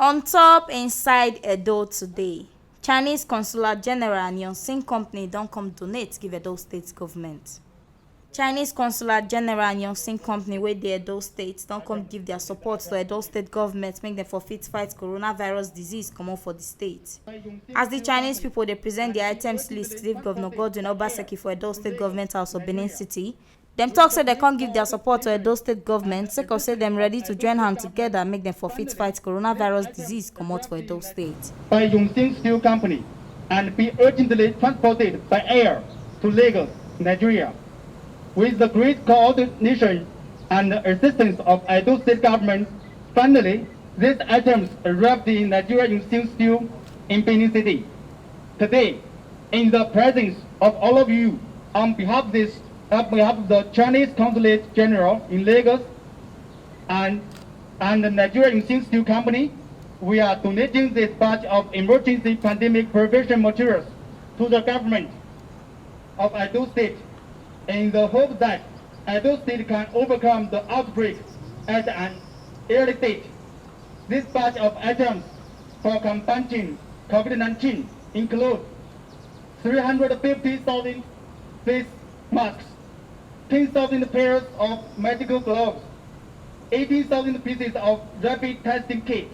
On top inside Edo today, Chinese Consular General and N120m company don't come donate give Edo State government. Chinese Consular General and N120m company wey dey Edo State don't come give their support to Edo State government make them for fit fight coronavirus disease comot for the state. As the Chinese people they present the items list give Governor Godwin Obaseki for Edo State Government House of Benin City, dem talk say they can't give their support to Edo State government sake of say them ready to join hands together make them for fit fight coronavirus disease comot for Edo State. By N120m Steel Company and be urgently transported by air to Lagos, Nigeria. With the great coordination and assistance of Edo State government, finally, these items arrived in Nigeria N120m Steel in Benin City. Today, in the presence of all of you, on behalf of the Chinese Consulate General in Lagos and the Nigeria N120m Steel Company, we are donating this batch of emergency pandemic prevention materials to the government of Edo State in the hope that Edo State can overcome the outbreak at an early stage. This batch of items for combating COVID-19 include 350,000 face masks, 10,000 pairs of medical gloves, 18,000 pieces of rapid testing kits,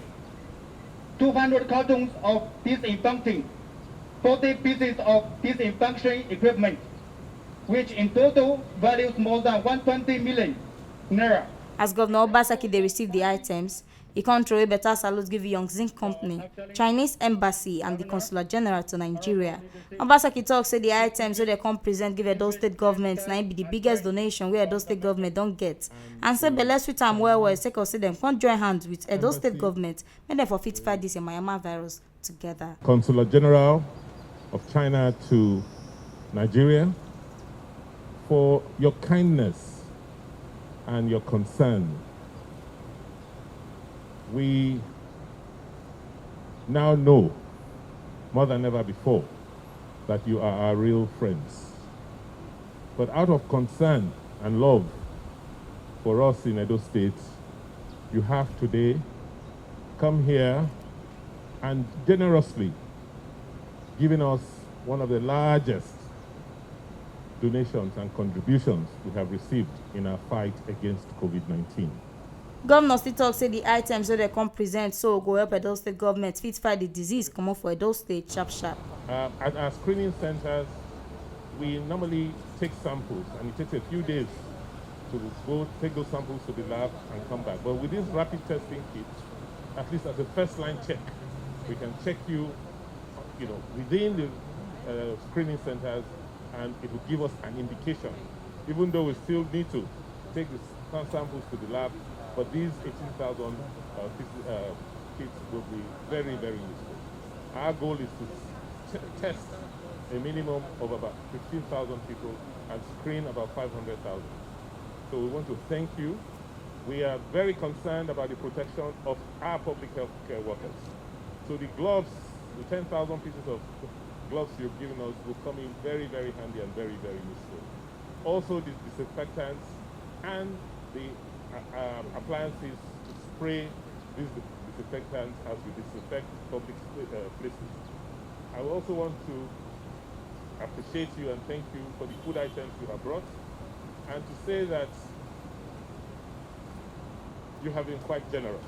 200 cartons of disinfecting, 40 pieces of disinfection equipment, which in total values more than 120 million naira. As Governor Obaseki they received the items, he can't throw a better salute give N120m company, Chinese Embassy and the Consular General to Nigeria. Obaseki talk say the items so they come present give Edo State government now be the biggest donation where Edo State government don't get. And say belle sweet am well sake of say them can't join hands with Edo State government make them for fit fight this Myanmar virus together. Consular General of China to Nigeria, for your kindness and your concern. We now know more than ever before that you are our real friends. But out of concern and love for us in Edo State, you have today come here and generously given us one of the largest donations and contributions we have received in our fight against COVID-19. Governor still talk say the items so they come present so go help Edo State government fit fight the disease come up for Edo State sharp. At our screening centers, we normally take samples and it takes a few days to go take those samples to the lab and come back. But with this rapid testing kit, at least as a first line check, we can check you within the screening centers, and it will give us an indication, even though we still need to take the samples to the lab. But these 18,000 kits will be very, very useful. Our goal is to test a minimum of about 15,000 people and screen about 500,000. So we want to thank you. We are very concerned about the protection of our public health care workers. So the gloves, the 10,000 pieces of gloves you've given us will come in very, very handy and very, very useful. Also the disinfectants and the appliances to spray these disinfectants as we disinfect public places. I also want to appreciate you and thank you for the food items you have brought, and to say that you have been quite generous.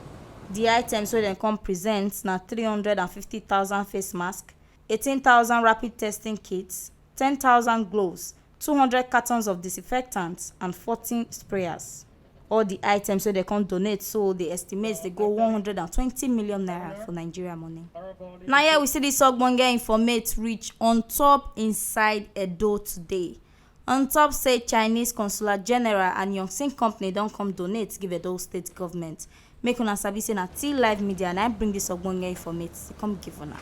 The items so they come present now 350,000 face masks, 18,000 rapid testing kits, 10,000 gloves, 200 cartons of disinfectants, and 14 sprayers. All the items so they can donate, so the estimates they go 120 million naira for Nigeria money. Now here we see this ogbonge informate reach on top inside Edo today. On top say Chinese Consular General and N120m company don't come donate give Edo State government. Make una sabi say na T Live Media and I bring this ogbonge informate come give una.